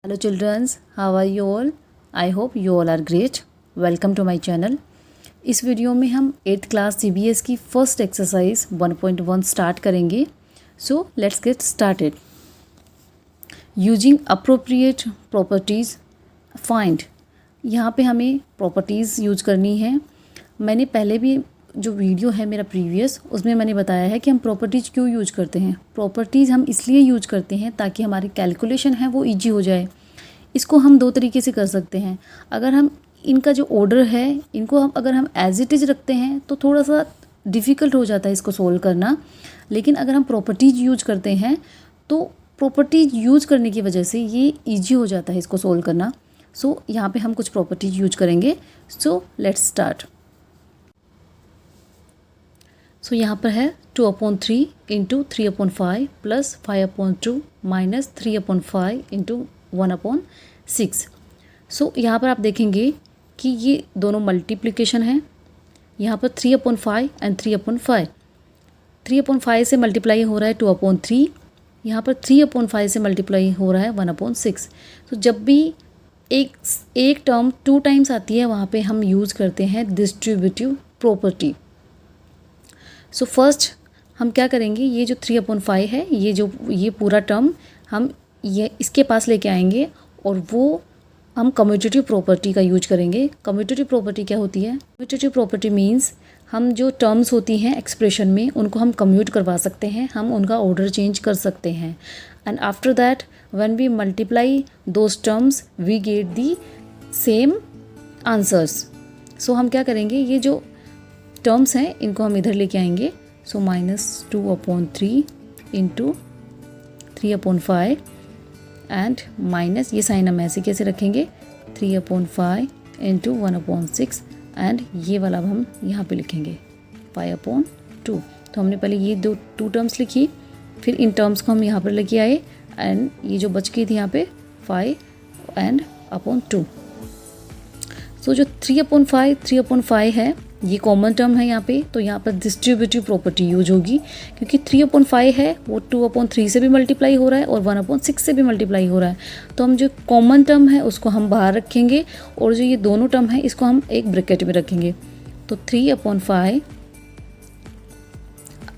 Hello childrens, how are you all? I hope you all are great. Welcome to my channel. इस video में हम 8th class CBS की first exercise 1.1 start करेंगे. So let's get started. Using appropriate properties find. यहाँ पे हमें properties use करनी है. मैंने पहले भी जो वीडियो है मेरा प्रीवियस उसमें मैंने बताया है कि हम प्रॉपर्टीज़ क्यों यूज करते हैं. प्रॉपर्टीज़ हम इसलिए यूज करते हैं ताकि हमारी कैलकुलेशन है वो इजी हो जाए. इसको हम दो तरीके से कर सकते हैं. अगर हम इनका जो ऑर्डर है इनको अगर हम एज इट इज़ रखते हैं तो थोड़ा सा डिफ़िकल्ट हो जाता है इसको सोल्व करना. लेकिन अगर हम प्रॉपर्टीज़ यूज करते हैं तो प्रॉपर्टीज़ यूज करने की वजह से ये ईजी हो जाता है इसको सोल्व करना. सो यहाँ पे हम कुछ प्रॉपर्टीज़ यूज करेंगे. So let's start. सो यहाँ पर है 2/3 इंटू 3/5 प्लस 5/2 माइनस 3/5 इंटू 1/6. सो यहाँ पर आप देखेंगे कि ये दोनों मल्टीप्लिकेशन है. यहाँ पर 3/5 एंड 3/5. 3/5 से मल्टीप्लाई हो रहा है 2/3. यहाँ पर 3/5 से मल्टीप्लाई हो रहा है 1/6. तो जब भी एक टर्म 2 टाइम्स आती है वहाँ पे हम यूज़ करते हैं डिस्ट्रीब्यूटिव प्रॉपर्टी. सो फर्स्ट हम क्या करेंगे, ये जो 3/5 है ये पूरा टर्म हम ये इसके पास लेके आएंगे और वो हम कम्यूटेटिव प्रॉपर्टी का यूज करेंगे. कम्यूटेटिव प्रॉपर्टी क्या होती है? कम्यूटेटिव प्रॉपर्टी मीन्स हम जो टर्म्स होती हैं एक्सप्रेशन में उनको हम कम्यूट करवा सकते हैं, हम उनका ऑर्डर चेंज कर सकते हैं. And after that when we multiply those terms we get the same answers. So हम क्या करेंगे, ये जो टर्म्स हैं इनको हम इधर लेके आएंगे. सो -2/3 इंटू 3/5 एंड माइनस ये साइन हम ऐसे कैसे रखेंगे 3/5 इंटू 1/6 एंड ये वाला हम यहाँ पे लिखेंगे 5/2. तो हमने पहले ये टू टर्म्स लिखी, फिर इन टर्म्स को हम यहाँ पर लेके आए एंड ये जो बच गई थी यहाँ पे 5/2. सो जो 3/5 है ये कॉमन टर्म है यहाँ पे, तो यहाँ पर डिस्ट्रीब्यूटिव प्रॉपर्टी यूज होगी क्योंकि 3/5 है वो 2/3 से भी मल्टीप्लाई हो रहा है और 1/6 से भी मल्टीप्लाई हो रहा है. तो हम जो कॉमन टर्म है उसको हम बाहर रखेंगे और जो ये दोनों टर्म है इसको हम एक ब्रैकेट में रखेंगे. तो 3/5.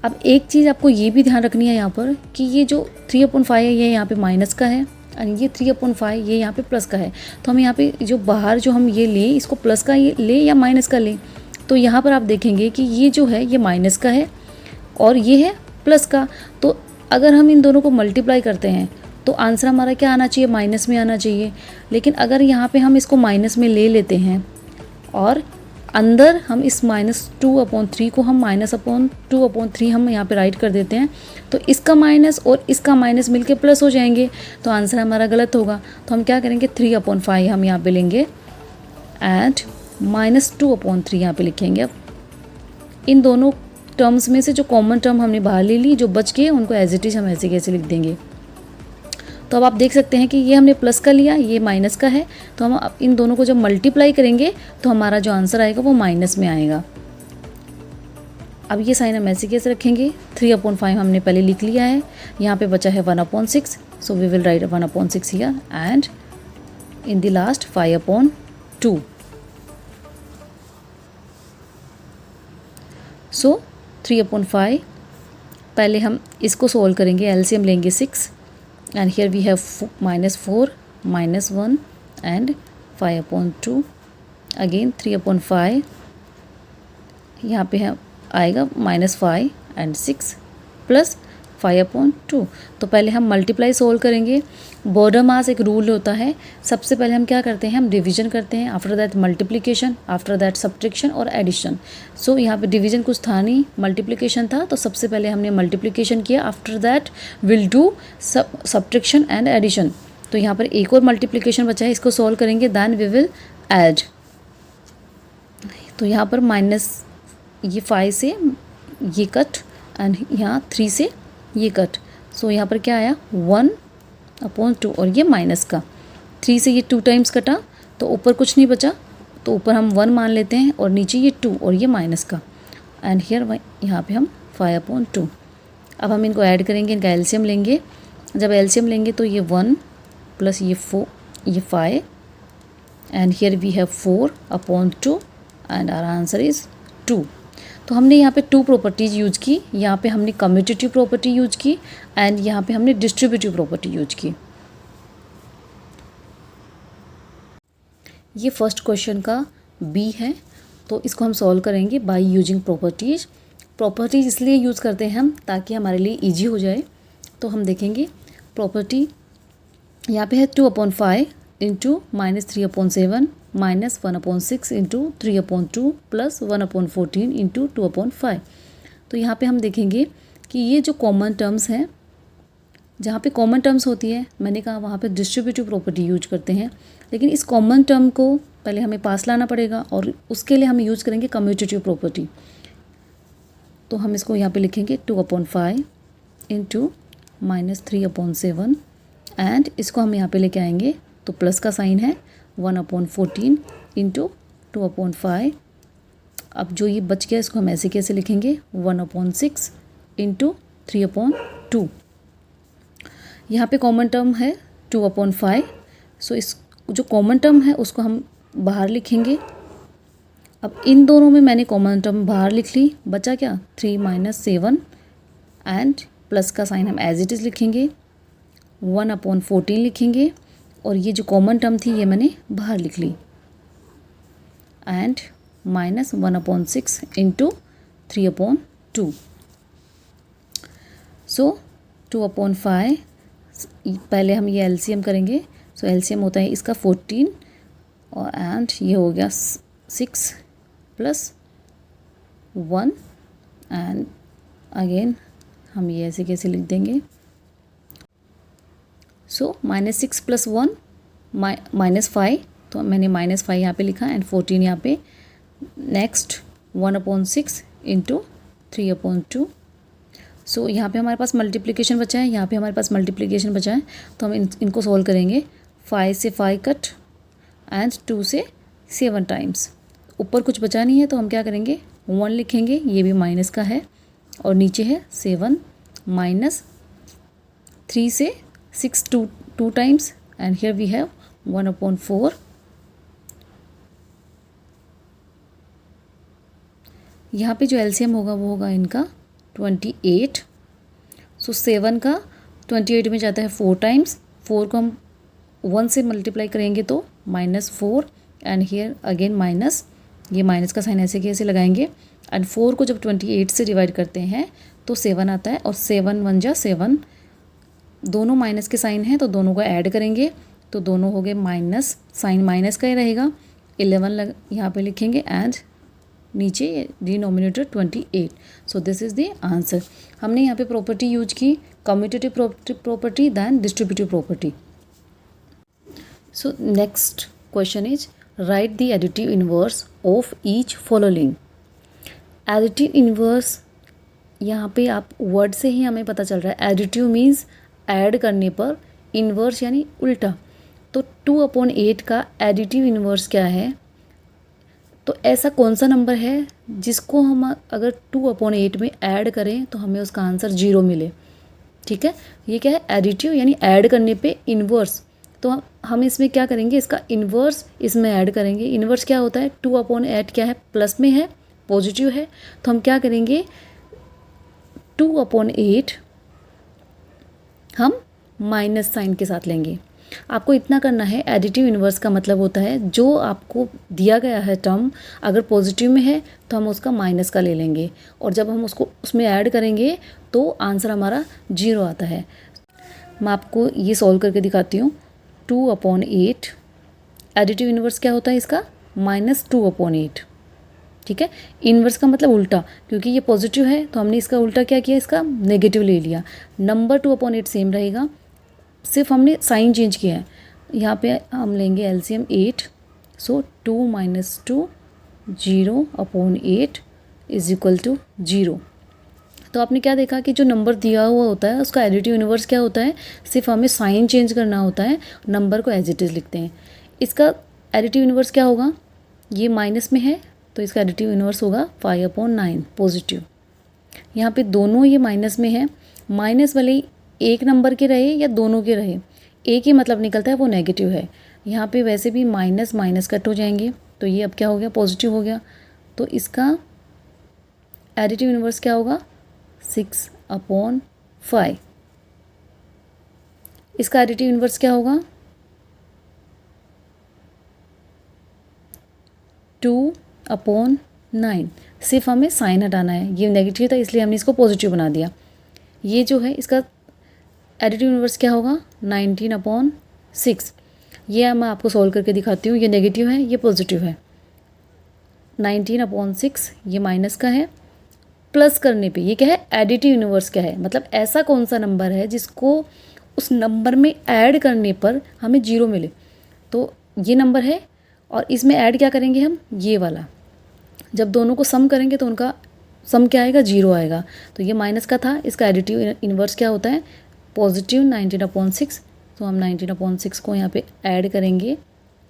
अब एक चीज़ आपको ये भी ध्यान रखनी है यहाँ पर कि ये जो 3/5 है ये यहाँ पे माइनस का है और ये 3/5 ये यहाँ पे प्लस का है. तो हम यहाँ पे जो बाहर जो हम ये लें इसको प्लस का ये ले या माइनस का लें, तो यहाँ पर आप देखेंगे कि ये जो है ये माइनस का है और ये है प्लस का. तो अगर हम इन दोनों को मल्टीप्लाई करते हैं तो आंसर हमारा क्या आना चाहिए, माइनस में आना चाहिए. लेकिन अगर यहाँ पे हम इसको माइनस में ले लेते हैं और अंदर हम इस -2/3 को हम -2/3 हम यहाँ पे राइट कर देते हैं तो इसका माइनस और इसका माइनस मिलके प्लस हो जाएंगे, तो आंसर हमारा गलत होगा. तो हम क्या करेंगे 3/5 हम यहाँ पे लेंगे एंड -2/3 यहाँ पे लिखेंगे. अब इन दोनों टर्म्स में से जो कॉमन टर्म हमने बाहर ले ली, जो बच गए उनको एज इट इज़ हम ऐसे कैसे लिख देंगे. तो अब आप देख सकते हैं कि ये हमने प्लस का लिया, ये माइनस का है. तो हम अब इन दोनों को जब मल्टीप्लाई करेंगे तो हमारा जो आंसर आएगा वो माइनस में आएगा. अब ये साइन हम ऐसे कैसे रखेंगे, 3/5 हमने पहले लिख लिया है, यहाँ पे बचा है 1/6. So we will write 1/6 here and in the last 5/2. So 3/5 पहले हम इसको सोल्व करेंगे, एलसीएम लेंगे 6 and here we have -4 -1 and 5/2. Again 3/5 यहाँ पे है आएगा -5 एंड 6 प्लस 5/2. तो पहले हम मल्टीप्लाई सोल्व करेंगे. बॉर्डर मास एक रूल होता है, सबसे पहले हम क्या करते हैं, हम डिवीजन करते हैं, after that multiplication, after that subtraction और एडिशन. सो यहाँ पे डिवीजन कुछ था नहीं, मल्टीप्लिकेशन था, तो सबसे पहले हमने मल्टीप्लिकेशन किया, after that will do subtraction and addition. तो यहाँ पर एक और मल्टीप्लिकेशन बचा है, इसको सॉल्व करेंगे, दैन वी विल ऐड. तो यहाँ पर ये 5 से ये कट एंड यहाँ 3 से ये कट. सो यहाँ पर क्या आया 1/2 और ये माइनस का 3 से ये 2 टाइम्स कटा तो ऊपर कुछ नहीं बचा, तो ऊपर हम 1 मान लेते हैं और नीचे ये 2 और ये माइनस का एंड हियर यहाँ पे हम 5/2. अब हम इनको ऐड करेंगे, इनका एलसीएम लेंगे. जब एलसीएम लेंगे तो ये 1 प्लस ये 5 and here we have 4/2 and our answer is 2। तो हमने यहाँ पे 2 प्रॉपर्टीज़ यूज की, यहाँ पे हमने कम्यूटेटिव प्रॉपर्टी यूज की एंड यहाँ पे हमने डिस्ट्रीब्यूटिव प्रॉपर्टी यूज की। ये फर्स्ट क्वेश्चन का बी है, तो इसको हम सॉल्व करेंगे बाय यूजिंग प्रॉपर्टीज़। प्रॉपर्टीज़ इसलिए यूज़ करते हैं हम ताकि हमारे लिए इजी हो जाए। तो हम देखेंगे प्रॉपर्टी यहाँ पे है 2/5 इंटू -3/7 -1/6 इंटू 3/2 प्लस 1/14 इंटू 2/5। तो यहाँ पे हम देखेंगे कि ये जो कॉमन टर्म्स हैं, जहाँ पे कॉमन टर्म्स होती है मैंने कहा वहाँ पे डिस्ट्रीब्यूटिव प्रॉपर्टी यूज करते हैं, लेकिन इस कॉमन टर्म को पहले हमें पास लाना पड़ेगा और उसके लिए हम यूज करेंगे कम्यूटेटिव प्रॉपर्टी। तो हम इसको यहाँ पे लिखेंगे 2/5 इंटू -3/7 एंड इसको हम यहाँ पे लेके आएंगे तो प्लस का साइन है 1/14 इंटू 2/5। अब जो ये बच गया इसको हम ऐसे कैसे लिखेंगे 1/6 इंटू 3/2। यहाँ पे कॉमन टर्म है 2/5, सो इस जो कॉमन टर्म है उसको हम बाहर लिखेंगे। अब इन दोनों में मैंने कॉमन टर्म बाहर लिख ली, बचा क्या 3 - 7 एंड प्लस का साइन हम एज इट इज़ लिखेंगे, 1/14 लिखेंगे और ये जो कॉमन टर्म थी ये मैंने बाहर लिख ली एंड -1/6 इंटू 3/2। सो 2/5 पहले हम ये एलसीएम करेंगे। सो एलसीएम होता है इसका 14 और एंड ये हो गया 6 + 1 एंड अगेन हम ये ऐसे कैसे लिख देंगे। सो -6 + 1 -5, तो मैंने -5 यहाँ पे लिखा एंड 14 यहाँ पे। Next 1/6 into 3/2। सो यहाँ पे हमारे पास मल्टीप्लिकेशन बचा है, यहाँ पे हमारे पास मल्टीप्लिकेशन बचा है, तो हम इनको सॉल्व करेंगे। 5 से 5 कट एंड 2 से 7 टाइम्स। ऊपर कुछ बचा नहीं है तो हम क्या करेंगे 1 लिखेंगे, ये भी माइनस का है और नीचे है 7 -3 से 6 2 times and here we have 1/4। यहाँ पे जो एलसीएम होगा वो होगा इनका 28। सो 7 का 28 में जाता है 4 टाइम्स, 4 को हम 1 से मल्टीप्लाई करेंगे तो -4 एंड हियर अगेन माइनस, ये माइनस का साइन ऐसे कैसे लगाएंगे एंड 4 को जब 28 से डिवाइड करते हैं तो 7 आता है और 7 1 जा 7, दोनों माइनस के साइन हैं तो दोनों को ऐड करेंगे तो दोनों हो गए माइनस, साइन माइनस का ही रहेगा। 11 यहाँ पे लिखेंगे एंड नीचे denominator 28। So this is the answer. हमने यहाँ पे प्रॉपर्टी यूज की commutative property then distributive property. So next question is write the additive inverse of each following. Additive inverse यहाँ पे आप वर्ड से ही हमें पता चल रहा है, एडिटिव मीन्स ऐड करने पर, इनवर्स यानी उल्टा। तो 2/8 का एडिटिव इनवर्स क्या है, तो ऐसा कौन सा नंबर है जिसको हम अगर 2/8 में ऐड करें तो हमें उसका आंसर 0 मिले। ठीक है, ये क्या है एडिटिव यानी ऐड करने पे इनवर्स। तो हम इसमें क्या करेंगे, इसका इन्वर्स इसमें ऐड करेंगे। इन्वर्स क्या होता है 2/8 क्या है प्लस में है, पॉजिटिव है, तो हम क्या करेंगे 2/8 हम माइनस साइन के साथ लेंगे। आपको इतना करना है, एडिटिव इन्वर्स का मतलब होता है जो आपको दिया गया है टर्म अगर पॉजिटिव में है तो हम उसका माइनस का ले लेंगे और जब हम उसको उसमें ऐड करेंगे तो आंसर हमारा 0 आता है। मैं आपको ये सॉल्व करके दिखाती हूँ। 2/8 एडिटिव इन्वर्स क्या होता है इसका -2/8। ठीक है, इन्वर्स का मतलब उल्टा, क्योंकि ये पॉजिटिव है तो हमने इसका उल्टा क्या किया, इसका नेगेटिव ले लिया। नंबर 2/8 सेम रहेगा, सिर्फ हमने साइन चेंज किया है। यहाँ पे हम लेंगे LCM 8। So 2 - 2 0/8 is equal to 0। तो आपने क्या देखा कि जो नंबर दिया हुआ होता है उसका एडिटिव इन्वर्स क्या होता है, सिर्फ हमें साइन चेंज करना होता है, नंबर को एज इट इज़ लिखते हैं। इसका एडिटिव इन्वर्स क्या होगा, ये माइनस में है तो इसका एडिटिव इन्वर्स होगा 5/9 पॉजिटिव। यहाँ पे दोनों ये माइनस में है, माइनस वाले एक नंबर के रहे या दोनों के रहे, ए की मतलब निकलता है वो नेगेटिव है। यहाँ पे वैसे भी माइनस माइनस कट हो जाएंगे, तो ये अब क्या हो गया, पॉजिटिव हो गया। तो इसका एडिटिव इन्वर्स क्या होगा, 6/5। इसका एडिटिव इन्वर्स क्या होगा, 2/9। सिर्फ हमें साइन हटाना है, ये नेगेटिव था इसलिए हमने इसको पॉजिटिव बना दिया। ये जो है इसका एडिटिव इन्वर्स क्या होगा, 19/6। ये मैं आपको सॉल्व करके दिखाती हूँ। ये नेगेटिव है, ये पॉजिटिव है। 19/6 ये माइनस का है, प्लस करने पे ये क्या है, एडिटिव इन्वर्स क्या है, मतलब ऐसा कौन सा नंबर है जिसको उस नंबर में ऐड करने पर हमें 0 मिले। तो ये नंबर है और इसमें ऐड क्या करेंगे हम, ये वाला। जब दोनों को सम करेंगे तो उनका सम क्या आएगा, 0 आएगा। तो ये माइनस का था, इसका एडिटिव इन्वर्स क्या होता है, पॉजिटिव 19/6। तो हम 19/6 को यहाँ पे ऐड करेंगे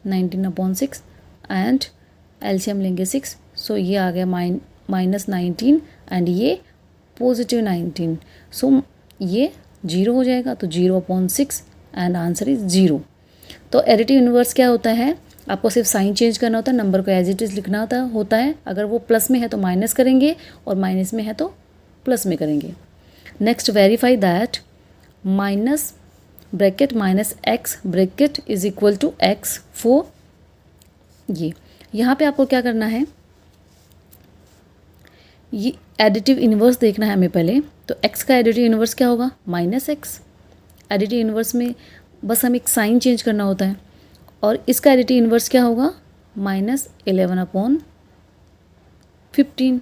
19/6 एंड एलसीएम लेंगे 6। सो ये आ गया -19 एंड ये +19। सो ये 0 हो जाएगा, तो 0/6 एंड आंसर इज 0। तो एडिटिव इन्वर्स क्या होता है, आपको सिर्फ साइन चेंज करना होता है, नंबर को एज इट इज़ लिखना होता है। अगर वो प्लस में है तो माइनस करेंगे और माइनस में है तो प्लस में करेंगे। Next, verify that minus bracket minus x bracket is equal to x for ये। यहाँ पे आपको क्या करना है, ये एडिटिव इन्वर्स देखना है हमें पहले। तो x का एडिटिव इन्वर्स क्या होगा, -x। एडिटिव इन्वर्स में बस हम एक साइन चेंज करना होता है। और इसका एडिटिव इन्वर्स क्या होगा, -11/15।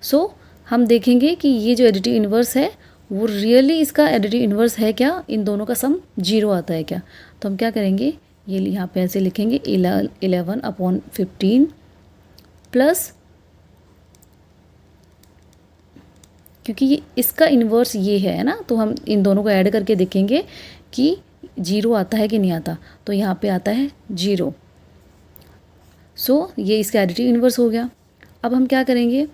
सो हम देखेंगे कि ये जो एडिटिव इन्वर्स है वो रियली इसका एडिटिव इन्वर्स है क्या, इन दोनों का सम 0 आता है क्या। तो हम क्या करेंगे, ये यहाँ पे ऐसे लिखेंगे 11/15 प्लस, क्योंकि ये इसका इन्वर्स ये है ना, तो हम इन दोनों को ऐड करके देखेंगे कि 0 आता है कि नहीं आता। तो यहाँ पे आता है 0। सो ये इसका एडिटिव इन्वर्स हो गया। अब हम क्या करेंगे,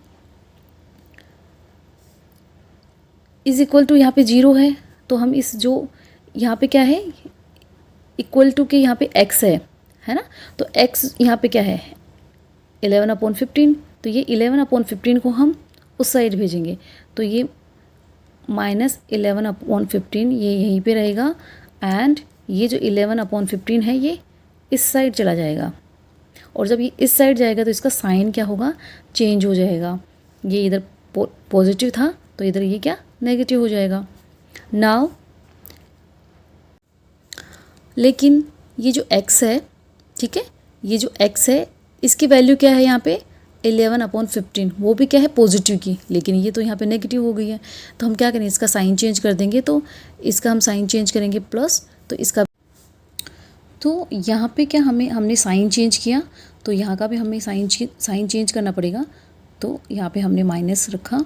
इज इक्वल टू यहाँ पे 0 है, तो हम इस जो यहाँ पे क्या है, इक्वल टू के यहाँ पे x है ना। तो x यहाँ पे क्या है, 11/15। तो ये 11/15 को हम उस साइड भेजेंगे, तो ये -11/15 ये यहीं पे रहेगा एंड ये जो 11/15 है ये इस साइड चला जाएगा। और जब ये इस साइड जाएगा तो इसका साइन क्या होगा, चेंज हो जाएगा। ये इधर पॉजिटिव था तो इधर ये क्या, नेगेटिव हो जाएगा। नाउ लेकिन ये जो x है, ठीक है, ये जो x है इसकी वैल्यू क्या है यहाँ पे, 11/15। वो भी क्या है, पॉजिटिव की, लेकिन ये तो यहाँ पे नेगेटिव हो गई है। तो हम क्या करें, इसका साइन चेंज कर देंगे। तो इसका हम साइन चेंज करेंगे प्लस, तो इसका, तो यहाँ पे क्या हमने साइन चेंज किया, तो यहाँ का भी हमें साइन चेंज करना पड़ेगा। तो यहाँ पे हमने माइनस रखा।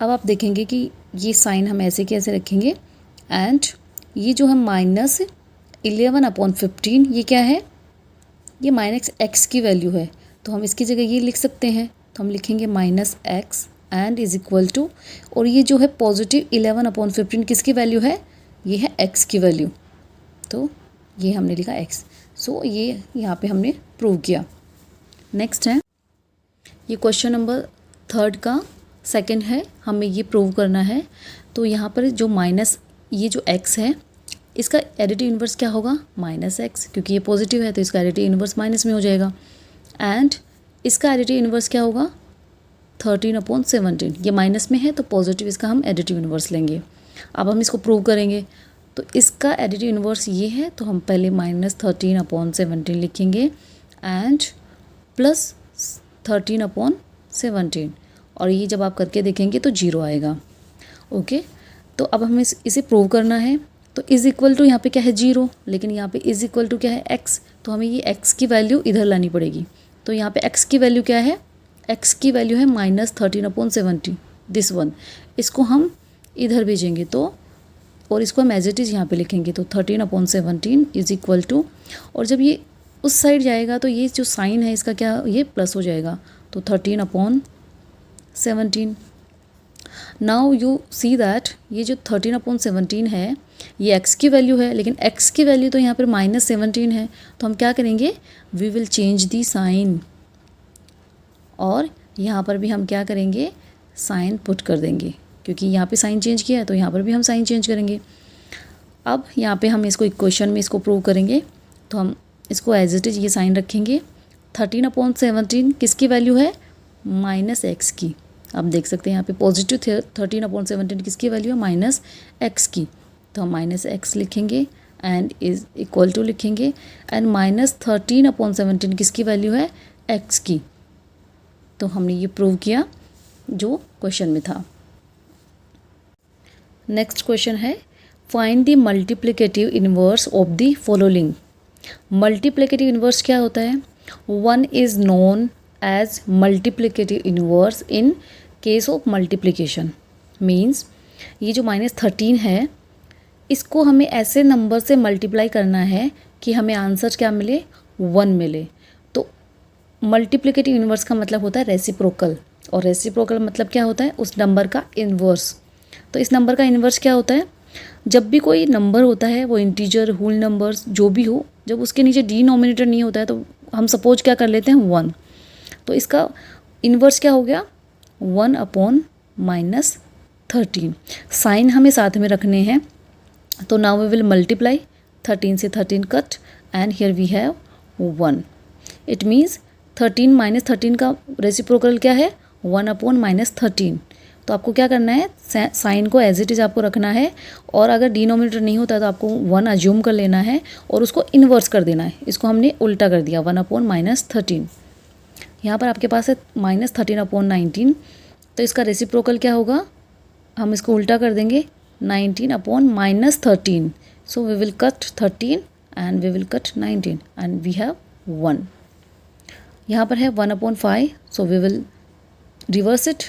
अब आप देखेंगे कि ये साइन हम ऐसे कैसे रखेंगे एंड ये जो हम -11/15 ये क्या है, ये -x की वैल्यू है। तो हम इसकी जगह ये लिख सकते हैं, तो हम लिखेंगे -x and is equal to, और ये जो है पॉजिटिव 11/15 किसकी वैल्यू है, ये है x की वैल्यू। तो ये हमने लिखा x। सो ये यहाँ पे हमने प्रूव किया। नेक्स्ट है ये क्वेश्चन नंबर 3 का सेकंड है, हमें ये प्रूव करना है। तो यहाँ पर जो माइनस ये जो x है इसका एडिटिव इन्वर्स क्या होगा, -x, क्योंकि ये पॉजिटिव है तो इसका एडिटिव इन्वर्स माइनस में हो जाएगा। एंड इसका एडिटिव इन्वर्स क्या होगा, 13/17। ये माइनस में है तो पॉजिटिव इसका हम एडिटिव इन्वर्स लेंगे। अब हम इसको प्रूव करेंगे। तो इसका एडिटिव इन्वर्स ये है, तो हम पहले -13/17 लिखेंगे एंड प्लस 13/17, और ये जब आप करके देखेंगे तो 0 आएगा। ओके, तो अब हमें इसे प्रूव करना है। तो इज़ इक्वल टू यहाँ पे क्या है, 0, लेकिन यहाँ पे इज़ इक्वल टू क्या है, x। तो हमें ये x की वैल्यू इधर लानी पड़ेगी। तो यहाँ पे x की वैल्यू क्या है, x की वैल्यू है -13/17, दिस वन। इसको हम इधर भेजेंगे तो, और इसको हम एज इट इज़ यहाँ पे लिखेंगे। तो 13/17 इज इक्वल टू, और जब ये उस साइड जाएगा तो ये जो साइन है इसका क्या, ये प्लस हो जाएगा। तो 13/17। नाउ यू सी दैट ये जो 13/17 है ये x की वैल्यू है, लेकिन x की वैल्यू तो यहाँ पर -17 है, तो हम क्या करेंगे, we will change the sign, और यहाँ पर भी हम क्या करेंगे, साइन पुट कर देंगे, क्योंकि यहाँ पे साइन चेंज किया है तो यहाँ पर भी हम साइन चेंज करेंगे। अब यहाँ पे हम इसको इक्वेशन में इसको प्रूव करेंगे, तो हम इसको एज इट इज ये साइन रखेंगे। 13/17 किसकी वैल्यू है, -x की। आप देख सकते हैं यहाँ पे पॉजिटिव 13/17 किसकी वैल्यू है, -x की, तो हम -x लिखेंगे एंड इज इक्वल टू लिखेंगे, एंड -13/17 किसकी वैल्यू है, x की। तो हमने ये प्रूव किया जो क्वेश्चन में था। नेक्स्ट क्वेश्चन है, find the multiplicative inverse of the following. Multiplicative inverse क्या होता है, 1 is known as multiplicative inverse in case of multiplication. Means ये जो -13 है, इसको हमें ऐसे नंबर से मल्टीप्लाई करना है कि हमें आंसर क्या मिले, 1 मिले। तो मल्टीप्लिकेटिव इनवर्स का मतलब होता है रेसिप्रोकल, और रेसिप्रोकल मतलब क्या होता है, उस नंबर का इन्वर्स। तो इस नंबर का इन्वर्स क्या होता है, जब भी कोई नंबर होता है, वो इंटीजर, होल नंबर्स जो भी हो, जब उसके नीचे डिनोमिनेटर नहीं होता है, तो हम सपोज क्या कर लेते हैं, 1। तो इसका इन्वर्स क्या हो गया, 1/-13। साइन हमें साथ में रखने हैं, तो नाउ वी विल मल्टीप्लाई 13 से 13 cut, and here we have 1। It means 13 - 13 का रेसिप्रोकल क्या है, 1/-13। तो आपको क्या करना है, साइन को एज इट इज़ आपको रखना है, और अगर डिनोमिनेटर नहीं होता तो आपको 1 अज्यूम कर लेना है और उसको इन्वर्स कर देना है। इसको हमने उल्टा कर दिया, 1/-13। यहाँ पर आपके पास है -13/19, तो इसका रेसिप्रोकल क्या होगा, हम इसको उल्टा कर देंगे, 19/-13। So we will cut 13 and we will cut 19 and we have 1। यहाँ पर है 1/5, so we will reverse it,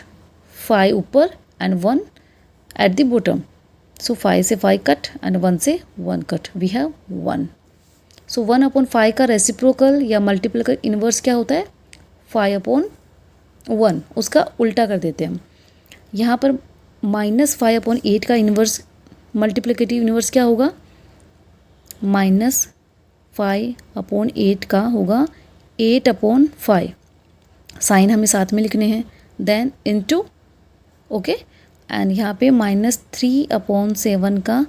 5 ऊपर and 1 at the bottom. So 5 से 5 कट एंड 1 से 1 कट, वी हैव 1। सो 1/5 का रेसिप्रोकल या मल्टीप्लिकेटिव इन्वर्स क्या होता है, 5/1। उसका उल्टा कर देते हैं हम। यहाँ पर -5/8 का इन्वर्स मल्टीप्लिकेटिव इन्वर्स क्या होगा, -5/8 का होगा 8/5। साइन हमें साथ में लिखने हैं, देन इनटू, ओके। एंड यहाँ पे -3/7 का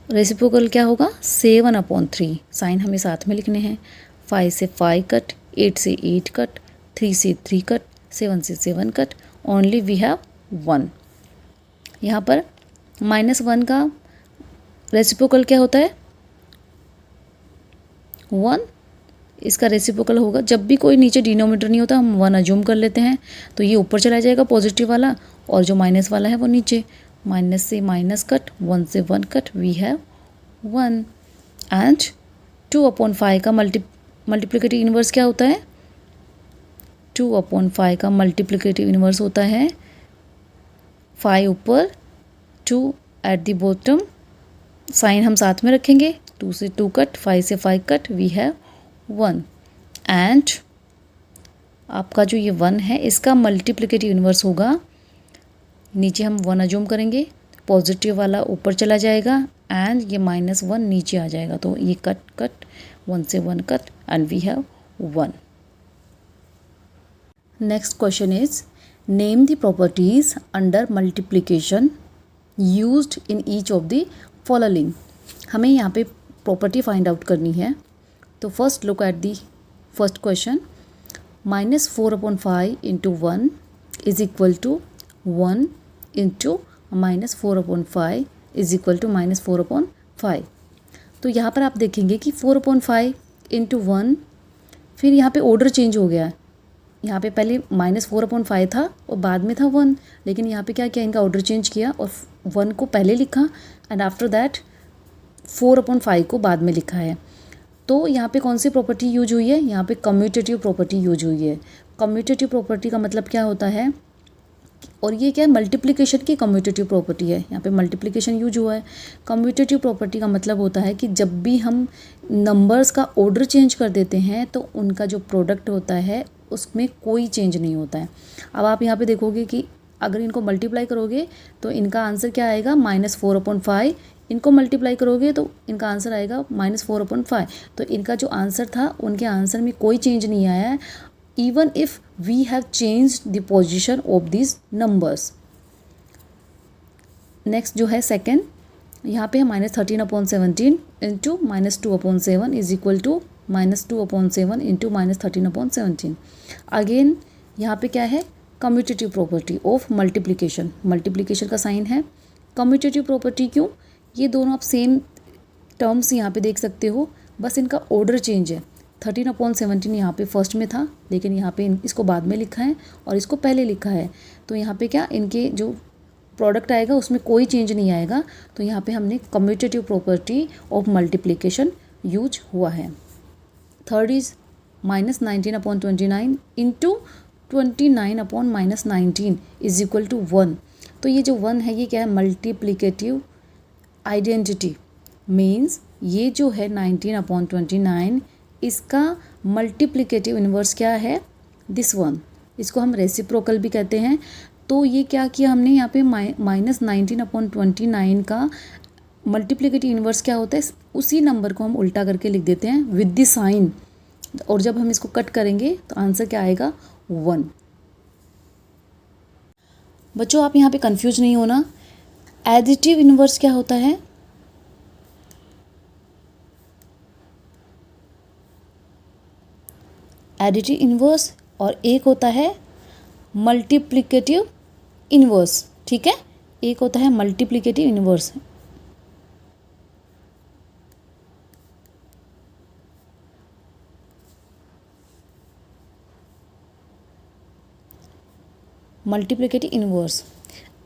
रेसिप्रोकल क्या होगा, 7/3। साइन हमें साथ में लिखने हैं, 5 से 5 कट, 8 से 8 कट, 3 से 3 कट, 7 से 7 कट, ओनली वी हैव 1। यहाँ पर -1 का रेसिप्रोकल क्या होता है, 1। इसका रेसिप्रोकल होगा, जब भी कोई नीचे डिनोमिनेटर नहीं होता हम 1 अज्यूम कर लेते हैं, तो ये ऊपर चला जाएगा पॉजिटिव वाला, और जो माइनस वाला है वो नीचे, माइनस से माइनस कट, 1 से 1 कट, वी हैव 1। एंड 2/5 का मल्टीप्लिकेटिव इन्वर्स क्या होता है, 2/5 का मल्टीप्लिकेटिव इन्वर्स होता है 5 ऊपर, 2 एट द बॉटम। साइन हम साथ में रखेंगे, 2 से 2 कट, 5 से 5 कट, वी हैव 1। एंड आपका जो ये 1 है, इसका मल्टीप्लिकेटिव इन्वर्स होगा, नीचे हम 1 अज्यूम करेंगे, पॉजिटिव वाला ऊपर चला जाएगा, एंड ये -1 नीचे आ जाएगा, तो ये कट कट, 1 से 1 cut, and we have 1। Next question is, name the properties under multiplication used in each of the following. हमें यहाँ पे प्रॉपर्टी फाइंड आउट करनी है। तो first look at the first question, -4/5 into 1 is equal to 1 into -4/5 is equal to -4/5। तो यहाँ पर आप देखेंगे कि 4/5 इंटू 1, फिर यहाँ पे ऑर्डर चेंज हो गया है। यहाँ पे पहले -4/5 था और बाद में था 1, लेकिन यहाँ पे क्या किया, इनका ऑर्डर चेंज किया और 1 को पहले लिखा एंड आफ्टर दैट 4/5 को बाद में लिखा है। तो यहाँ पे कौन सी प्रॉपर्टी यूज हुई है, यहाँ पे कम्यूटेटिव प्रॉपर्टी यूज हुई है। कम्यूटेटिव प्रॉपर्टी का मतलब क्या होता है, और ये क्या है, मल्टीप्लिकेशन की कम्यूटेटिव प्रॉपर्टी है। यहाँ पे मल्टीप्लिकेशन यूज हुआ है। कम्यूटेटिव प्रॉपर्टी का मतलब होता है कि जब भी हम नंबर्स का ऑर्डर चेंज कर देते हैं तो उनका जो प्रोडक्ट होता है उसमें कोई चेंज नहीं होता है। अब आप यहाँ पे देखोगे कि अगर इनको मल्टीप्लाई करोगे तो इनका आंसर क्या आएगा, -4/5 इनको मल्टीप्लाई करोगे तो इनका आंसर आएगा -4/5। तो इनका जो आंसर था उनके आंसर में कोई चेंज नहीं आया है, even if we have change the position of this numbers. Next जो है सेकेंड, यहाँ पे है -13/17 into -2/7 is equal to -2/7 into -13/17। Again यहाँ पे क्या है, commutative property of multiplication, multiplication का साइन है। कम्यूटेटिव प्रॉपर्टी क्यों, ये दोनों आप सेम टर्म्स यहाँ पे देख सकते हो, बस इनका ऑर्डर चेंज है। 13/17 यहाँ पे फर्स्ट में था, लेकिन यहाँ पे इसको बाद में लिखा है और इसको पहले लिखा है। तो यहाँ पे क्या, इनके जो प्रोडक्ट आएगा उसमें कोई चेंज नहीं आएगा। तो यहाँ पे हमने commutative property of multiplication use हुआ है। Third is -19/29 into 29/-19 is equal to 1। तो ये जो 1 है ये क्या है, मल्टीप्लिकेटिव आइडेंटिटी। मीन्स ये जो है 19/29 इसका मल्टीप्लिकेटिव इन्वर्स क्या है, दिस वन। इसको हम रेसिप्रोकल भी कहते हैं। तो ये क्या किया हमने यहाँ पे -19/29 का मल्टीप्लिकेटिव इन्वर्स क्या होता है, उसी नंबर को हम उल्टा करके लिख देते हैं विद द साइन, और जब हम इसको कट करेंगे तो आंसर क्या आएगा, 1। बच्चों आप यहाँ पे कंफ्यूज नहीं होना, एडिटिव इन्वर्स क्या होता है, एडिटिव इन्वर्स, और एक होता है मल्टीप्लिकेटिव इन्वर्स। ठीक है, एक होता है multiplicative inverse. Multiplicative inverse,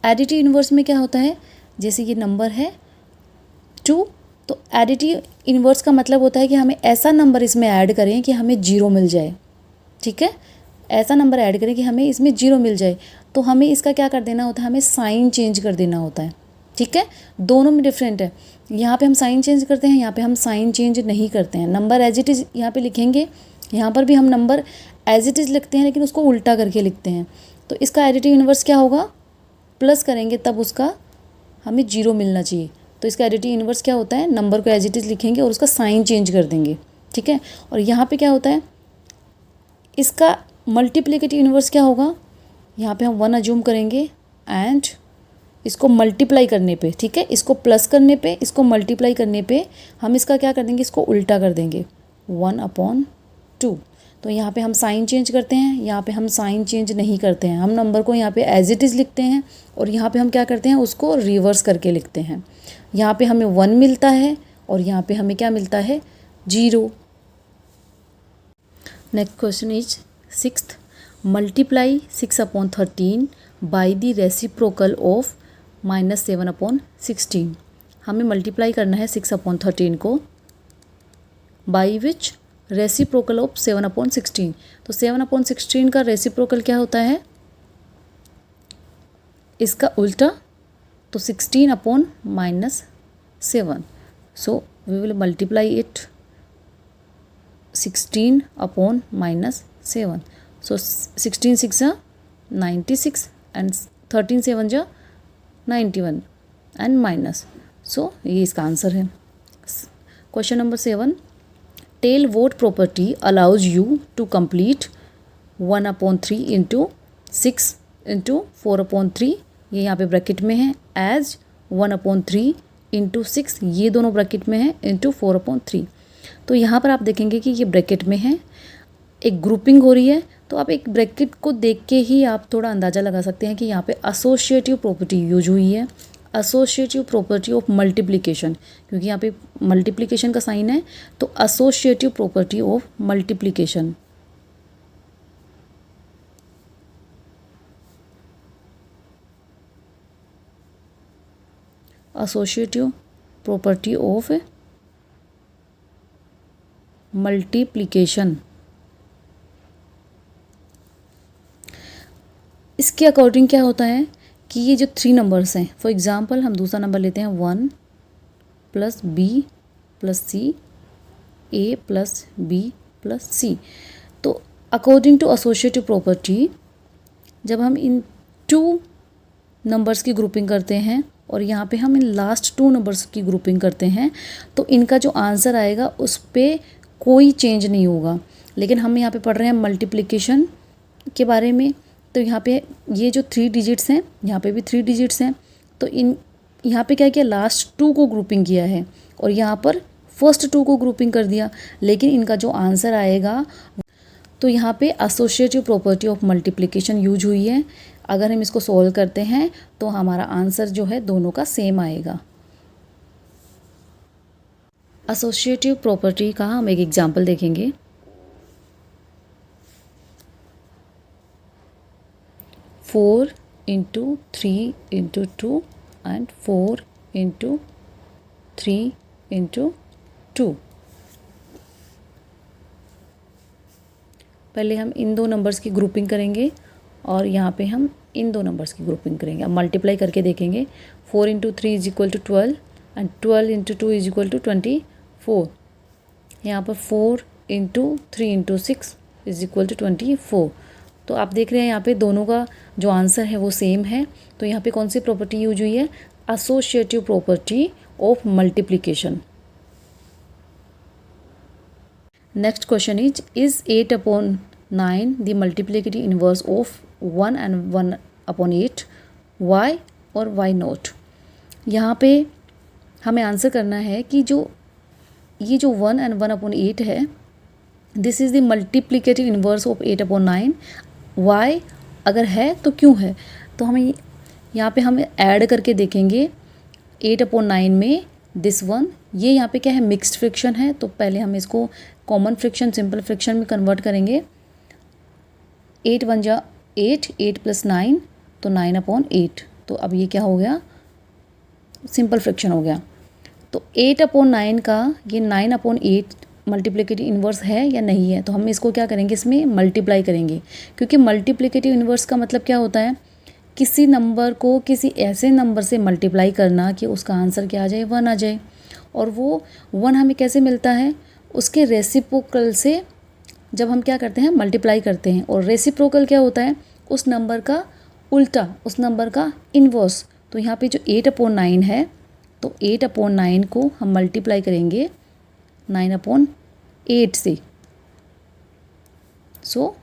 additive inverse में क्या होता है, जैसे ये नंबर है 2, तो एडिटिव इन्वर्स का मतलब होता है कि हमें ऐसा नंबर इसमें ऐड करें कि हमें 0 मिल जाए। ठीक है, ऐसा नंबर ऐड करें कि हमें इसमें 0 मिल जाए। तो हमें इसका क्या कर देना होता है, हमें साइन चेंज कर देना होता है। ठीक है, दोनों में डिफरेंट है, यहाँ पे हम साइन चेंज करते हैं, यहाँ पे हम साइन चेंज नहीं करते हैं। नंबर एज इट इज़ यहाँ पे लिखेंगे, यहाँ पर भी हम नंबर एज इट इज़ लिखते हैं, लेकिन उसको उल्टा करके लिखते हैं। तो इसका एडिटिव इन्वर्स क्या होगा, प्लस करेंगे तब उसका हमें 0 मिलना चाहिए। तो इसका एडिटिव इन्वर्स क्या होता है, नंबर को एज इट इज़ लिखेंगे और उसका साइन चेंज कर देंगे। ठीक है, और यहाँ पे क्या होता है, इसका मल्टीप्लिकेटिव इन्वर्स क्या होगा, यहाँ पे हम 1 अज्यूम करेंगे एंड इसको मल्टीप्लाई करने पे, ठीक है, इसको प्लस करने पे, इसको मल्टीप्लाई करने पे हम इसका क्या कर देंगे, इसको उल्टा कर देंगे 1/2। तो यहाँ पे हम साइन चेंज करते हैं, यहाँ पे हम साइन चेंज नहीं करते हैं, हम नंबर को यहाँ पे एज इट इज़ लिखते हैं और यहाँ पे हम क्या करते हैं, उसको रिवर्स करके लिखते हैं। यहाँ पे हमें 1 मिलता है और यहाँ पे हमें क्या मिलता है, 0। Next question is 6th, multiply 6/13 by the reciprocal of -7/16। हमें मल्टीप्लाई करना है 6/13 को बाई विच रेसिप्रोकल ऑफ 7/16। तो 7/16 का रेसिप्रोकल क्या होता है, इसका उल्टा, तो 16/-7। So we will multiply it 16/-7। So 16 6 96 and 13 7 91 and minus. So ये इसका आंसर है। Question number 7, tell what property allows you to complete 1/3 into 6 into 4/3, ये यहाँ पे ब्रैकेट में है, एज 1/3 इंटू 6, ये दोनों ब्रैकेट में है, इंटू 4/3। तो यहाँ पर आप देखेंगे कि ये ब्रैकेट में है, एक ग्रुपिंग हो रही है। तो आप एक ब्रैकेट को देख के ही आप थोड़ा अंदाज़ा लगा सकते हैं कि यहाँ पे एसोसिएटिव प्रॉपर्टी यूज हुई है, एसोसिएटिव प्रॉपर्टी ऑफ मल्टीप्लिकेशन, क्योंकि यहाँ पे मल्टीप्लिकेशन का साइन है, तो associative property of multiplication. Associative property of multiplication, इसके अकॉर्डिंग क्या होता है कि ये जो 3 नंबर्स हैं, फॉर एग्जांपल हम दूसरा नंबर लेते हैं 1 + b + c, a + b + c। तो अकॉर्डिंग टू एसोसिएटिव प्रॉपर्टी, जब हम इन 2 नंबर्स की ग्रुपिंग करते हैं और यहाँ पे हम इन लास्ट 2 नंबर्स की ग्रुपिंग करते हैं, तो इनका जो आंसर आएगा उस पर कोई चेंज नहीं होगा। लेकिन हम यहाँ पे पढ़ रहे हैं मल्टीप्लिकेशन के बारे में, तो यहाँ पे ये जो 3 डिजिट्स हैं, यहाँ पे भी 3 डिजिट्स हैं, तो यहाँ पे क्या किया, लास्ट 2 को ग्रुपिंग किया है और यहाँ पर फर्स्ट 2 को ग्रुपिंग कर दिया। लेकिन इनका जो आंसर आएगा, तो यहाँ पे associative property of multiplication use हुई है। अगर हम इसको सॉल्व करते हैं तो हमारा आंसर जो है दोनों का सेम आएगा। एसोसिएटिव प्रॉपर्टी का हम एक एग्जांपल देखेंगे। Four into 3 into 2 and 4 into 3 into 2। पहले हम इन 2 नंबर्स की ग्रुपिंग करेंगे और यहाँ पे हम इन 2 नंबर्स की ग्रुपिंग करेंगे। अब मल्टीप्लाई करके देखेंगे। 4 into 3 is equal to 12 and 12 into 2 is equal to 24। यहाँ पर 4 into 3 into 6 is equal to 24। तो आप देख रहे हैं यहाँ पे दोनों का जो आंसर है वो सेम है। तो यहाँ पे कौन सी प्रॉपर्टी यूज हुई है, associative property of multiplication. Next question is 8/9 the multiplicative inverse of 1 and 1/8, why और वाई नॉट। यहाँ पे हमें आंसर करना है कि ये जो 1 and 1/8 है, this is the multiplicative inverse of 8/9। Why अगर है तो क्यों है, तो हमें यहाँ पे हम ऐड करके देखेंगे 8/9 में दिस 1, ये यहाँ पे क्या है, मिक्स्ड फ्रैक्शन है। तो पहले हम इसको कॉमन फ्रैक्शन, सिंपल फ्रैक्शन में कन्वर्ट करेंगे। 8 1 जा 8, 8 + 9 तो 9/8। तो अब ये क्या हो गया, सिंपल फ्रैक्शन हो गया। तो 8/9 का ये 9/8 मल्टीप्लिकेटिव इन्वर्स है या नहीं है, तो हम इसको क्या करेंगे, इसमें मल्टीप्लाई करेंगे। क्योंकि मल्टीप्लिकेटिव इन्वर्स का मतलब क्या होता है, किसी नंबर को किसी ऐसे नंबर से मल्टीप्लाई करना कि उसका आंसर क्या आ जाए, 1 आ जाए। और वो 1 हमें कैसे मिलता है, उसके रेसिप्रोकल से जब हम क्या करते हैं, मल्टीप्लाई करते हैं। और रेसिप्रोकल क्या होता है, उस नंबर का उल्टा, उस नंबर का इन्वर्स। तो यहाँ पे जो 8/9 है, तो 8/9 को हम मल्टीप्लाई करेंगे 9/8 से। सो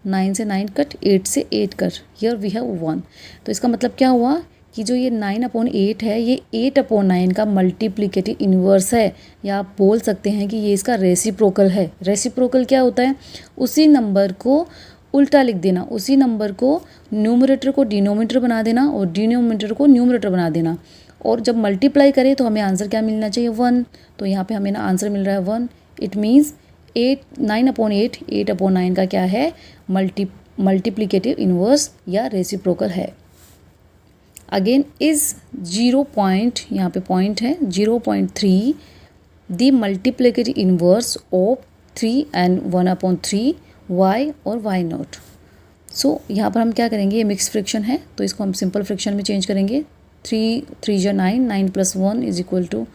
9 से 9 कट, 8 से 8 कट, हियर वी हैव 1। तो इसका मतलब क्या हुआ कि जो ये 9/8 है, ये 8/9 का मल्टीप्लिकेटिव इन्वर्स है, या आप बोल सकते हैं कि ये इसका रेसिप्रोकल है। रेसिप्रोकल क्या होता है, उसी नंबर को उल्टा लिख देना, उसी नंबर को न्यूमरेटर को डिनोमिनेटर बना देना और डिनोमिनेटर को न्यूमरेटर बना देना। और जब मल्टीप्लाई करें तो हमें आंसर क्या मिलना चाहिए, 1। तो यहाँ पे हमें ना आंसर मिल रहा है 1। इट मीन्स 9/8 8/9 का क्या है, मल्टीप्लिकेटिव इन्वर्स या रेसिप्रोकल है। अगेन इज 0 पॉइंट, यहाँ पे पॉइंट है 0.3 the multiplicative inverse of 3 and 1/3, why और वाई नॉट। सो यहाँ पर हम क्या करेंगे, ये मिक्स फ्रैक्शन है तो इसको हम सिंपल फ्रैक्शन में चेंज करेंगे। 3 3 जा 9, 9 + 1 इज इक्वल टू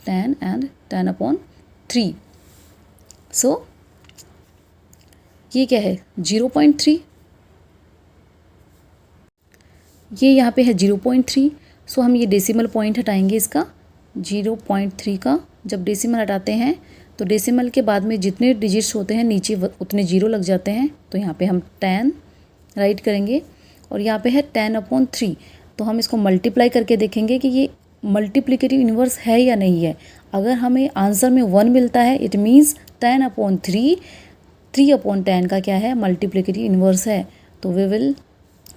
10 and 10/3। सो ये क्या है, 0.3, ये यहाँ पे है 0.3। सो हम ये डेसिमल पॉइंट हटाएंगे इसका 0.3 का। जब डेसिमल हटाते हैं तो डेसिमल के बाद में जितने डिजिट्स होते हैं नीचे उतने 0 लग जाते हैं। तो यहाँ पे हम 10 राइट करेंगे और यहाँ पे है 10/3। तो हम इसको मल्टीप्लाई करके देखेंगे कि ये मल्टीप्लिकेटिव इन्वर्स है या नहीं है। अगर हमें आंसर में 1 मिलता है, इट मीन्स 10/3 3/10 का क्या है, मल्टीप्लिकेटिव इन्वर्स है। तो we will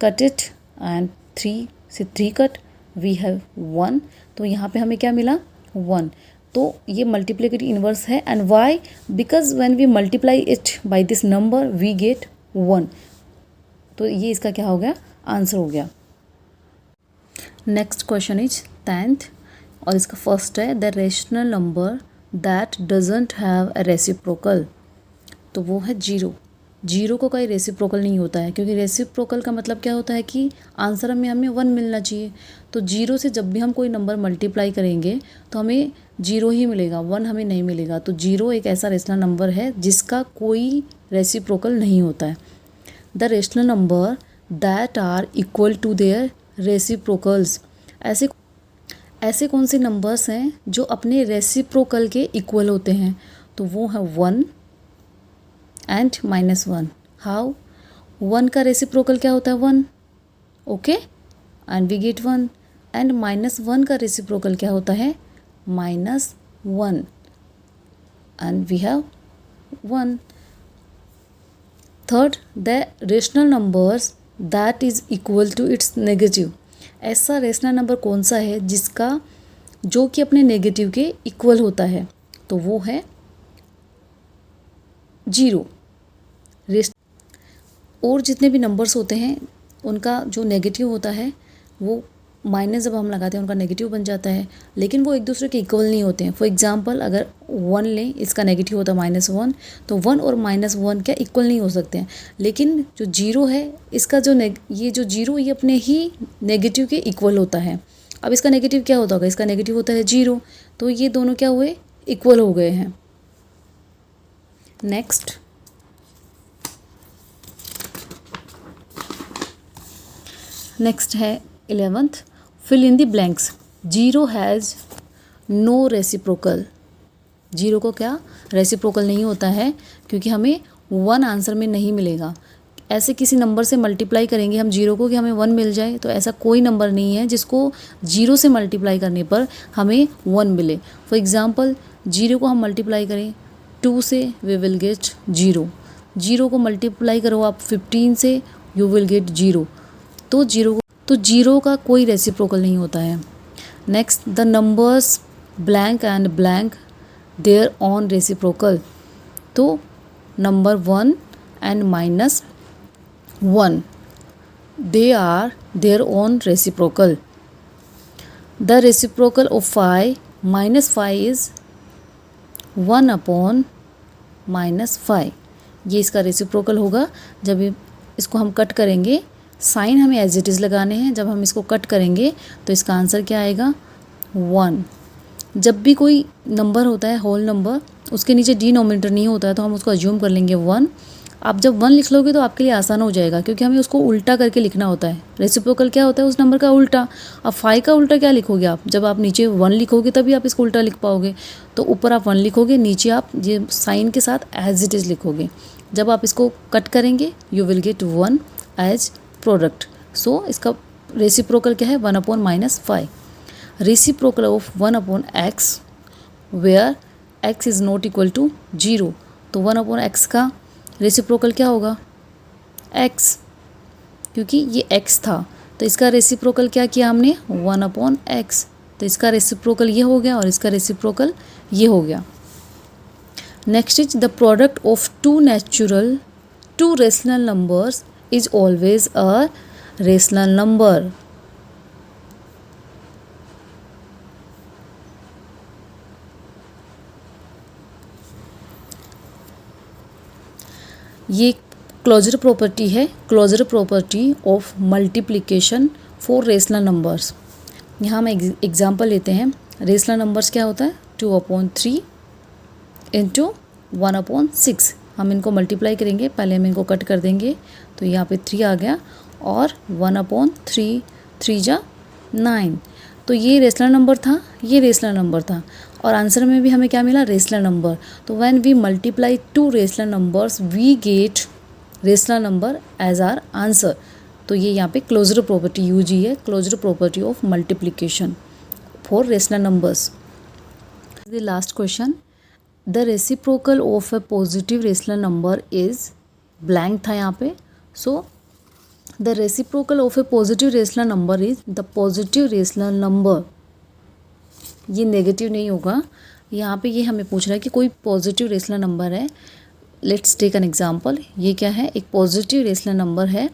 cut it and 3 से 3 कट, वी हैव 1। तो यहाँ पे हमें क्या मिला, 1। तो ये मल्टीप्लिकेटिव इन्वर्स है। And why, because when we multiply it by this number we get 1। तो ये इसका क्या हो गया, आंसर हो गया। नेक्स्ट क्वेश्चन इज 10th और इसका फर्स्ट है the rational number that doesn't have a reciprocal. तो वो है 0। 0 को कोई रेसिप्रोकल नहीं होता है, क्योंकि रेसिप्रोकल का मतलब क्या होता है कि आंसर में हमें 1 मिलना चाहिए। तो 0 से जब भी हम कोई नंबर मल्टीप्लाई करेंगे तो हमें 0 ही मिलेगा, 1 हमें नहीं मिलेगा। तो 0 एक ऐसा रेशनल नंबर है जिसका कोई रेसिप्रोकल नहीं होता है। The rational number that are equal to their reciprocals. ऐसे ऐसे कौन से नंबर्स हैं जो अपने रेसिप्रोकल के इक्वल होते हैं? तो वो है 1 एंड -1। हाउ? 1 का रेसिप्रोकल क्या होता है? 1, okay, and we get 1। And -1 का रेसिप्रोकल क्या होता है? -1 and we have 1। Third, the rational numbers that is equal to its negative. ऐसा रेशनल नंबर कौन सा है जिसका जो कि अपने नेगेटिव के इक्वल होता है? तो वो है 0। और जितने भी नंबर्स होते हैं उनका जो नेगेटिव होता है वो माइनस जब हम लगाते हैं उनका नेगेटिव बन जाता है, लेकिन वो एक दूसरे के इक्वल नहीं होते हैं। फॉर एग्जांपल अगर 1 लें, इसका नेगेटिव होता है -1, तो 1 और -1 क्या इक्वल नहीं हो सकते हैं। लेकिन जो 0 है इसका जो ये जो 0 ये अपने ही नेगेटिव के इक्वल होता है। अब इसका नेगेटिव क्या होता होगा? इसका नेगेटिव होता है 0, तो ये दोनों क्या हुए? इक्वल हो गए हैं। नेक्स्ट है 11th, fill in the blanks. 0 has no reciprocal. 0 को क्या रेसिप्रोकल नहीं होता है, क्योंकि हमें 1 आंसर में नहीं मिलेगा। ऐसे किसी नंबर से मल्टीप्लाई करेंगे हम 0 को कि हमें 1 मिल जाए, तो ऐसा कोई नंबर नहीं है जिसको 0 से मल्टीप्लाई करने पर हमें 1 मिले। फॉर एग्ज़ाम्पल 0 को हम मल्टीप्लाई करें 2 से, वी विल गेट 0। 0 को मल्टीप्लाई करो आप 15 से, यू विल गेट 0। तो 0 का कोई रेसिप्रोकल नहीं होता है। Next, the numbers blank and blank their own reciprocal. तो number 1 and -1 they are their own reciprocal. The reciprocal of 5 -5 is 1/-5। ये इसका रेसिप्रोकल होगा। जब इसको हम कट करेंगे, साइन हमें एज इट इज़ लगाने हैं, जब हम इसको कट करेंगे तो इसका आंसर क्या आएगा? 1। जब भी कोई नंबर होता है होल नंबर, उसके नीचे डिनोमिनेटर नहीं होता है तो हम उसको अज्यूम कर लेंगे 1। आप जब 1 लिख लोगे तो आपके लिए आसान हो जाएगा, क्योंकि हमें उसको उल्टा करके लिखना होता है। रेसिप्रोकल क्या होता है? उस नंबर का उल्टा। अब 5 का उल्टा क्या लिखोगे आप? जब आप नीचे 1 लिखोगे तभी आप इसको उल्टा लिख पाओगे। तो ऊपर आप 1 लिखोगे, नीचे आप ये साइन के साथ एज इट इज़ लिखोगे। जब आप इसको कट करेंगे you will get 1 as product. So इसका रेसिप्रोकल क्या है? 1/-5। Reciprocal of 1/x where x is not equal to 0। तो 1/x का रेसिप्रोकल क्या होगा? x, क्योंकि ये x था तो इसका रेसिप्रोकल क्या किया हमने? 1/x। तो इसका रेसिप्रोकल ये हो गया और इसका रेसिप्रोकल ये हो गया। Next is the product of two rational numbers is always a rational number। ये क्लोजर प्रॉपर्टी है, closure property of multiplication for rational numbers. यहाँ हम एग्जांपल लेते हैं। रेशनल नंबर्स क्या होता है? 2/3 इंटू 1/6। हम इनको मल्टीप्लाई करेंगे, पहले हम इनको कट कर देंगे तो यहाँ पे 3 आ गया और 1/3, 3 जा 9। तो ये रेशनल नंबर था, ये रेशनल नंबर था और आंसर में भी हमें क्या मिला? Rational number. तो when we multiply 2 rational numbers we get rational number as our answer. तो ये यहाँ पे क्लोजर प्रॉपर्टी यूज ही है, closure property of multiplication for rational numbers. The last question, the reciprocal of a positive rational number is blank था यहाँ पे। So the reciprocal of a positive rational number is the positive rational number. ये negative नहीं होगा। यहाँ पे ये हमें पूछ रहा है कि कोई पॉजिटिव रेशनल नंबर है। Let's take an example. ये क्या है? एक पॉजिटिव रेशनल नंबर है,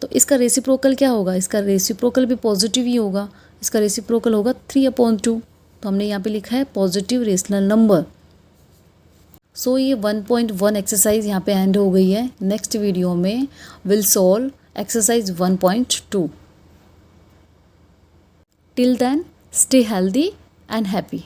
तो इसका रेसिप्रोकल क्या होगा? इसका रेसिप्रोकल भी पॉजिटिव ही होगा। इसका रेसिप्रोकल होगा 3/2। तो हमने यहाँ पे लिखा है पॉजिटिव रेशनल नंबर। सो ये 1.1 एक्सरसाइज यहाँ पे एंड हो गई है। नेक्स्ट वीडियो में will solve exercise 1.2। Till then stay healthy and happy.